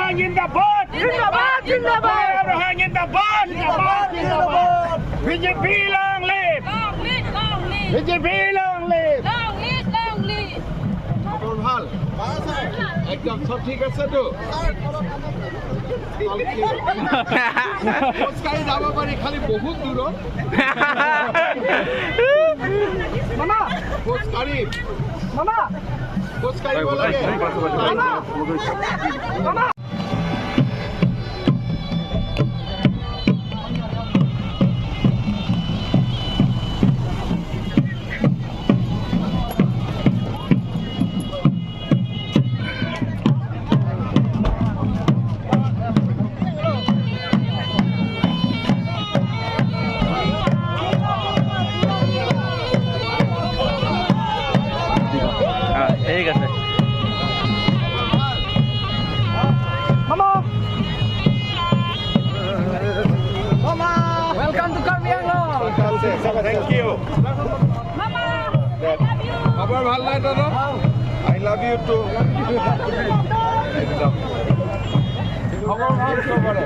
Rohang Zindabad! Zindabad! Zindabad! Rohang Zindabad! Zindabad! Zindabad! BJP long live! Long live, long live, BJP long live! long live, long live. খবর ভাল একদম সব ঠিক আছে তো খোজকাঢ়ি যাব পাৰি খালি বহুত দূৰত মামা খোজকাঢ়ি মামা খোজকাঢ়িব লাগে মামা ঠিক আছে মামা মামা welcome to Karbi Anglong thank you Mama, I love you. খবৰ ভাল নাই দাদা আই লাভ ইউ টু একদম খবৰ ভাল চবৰে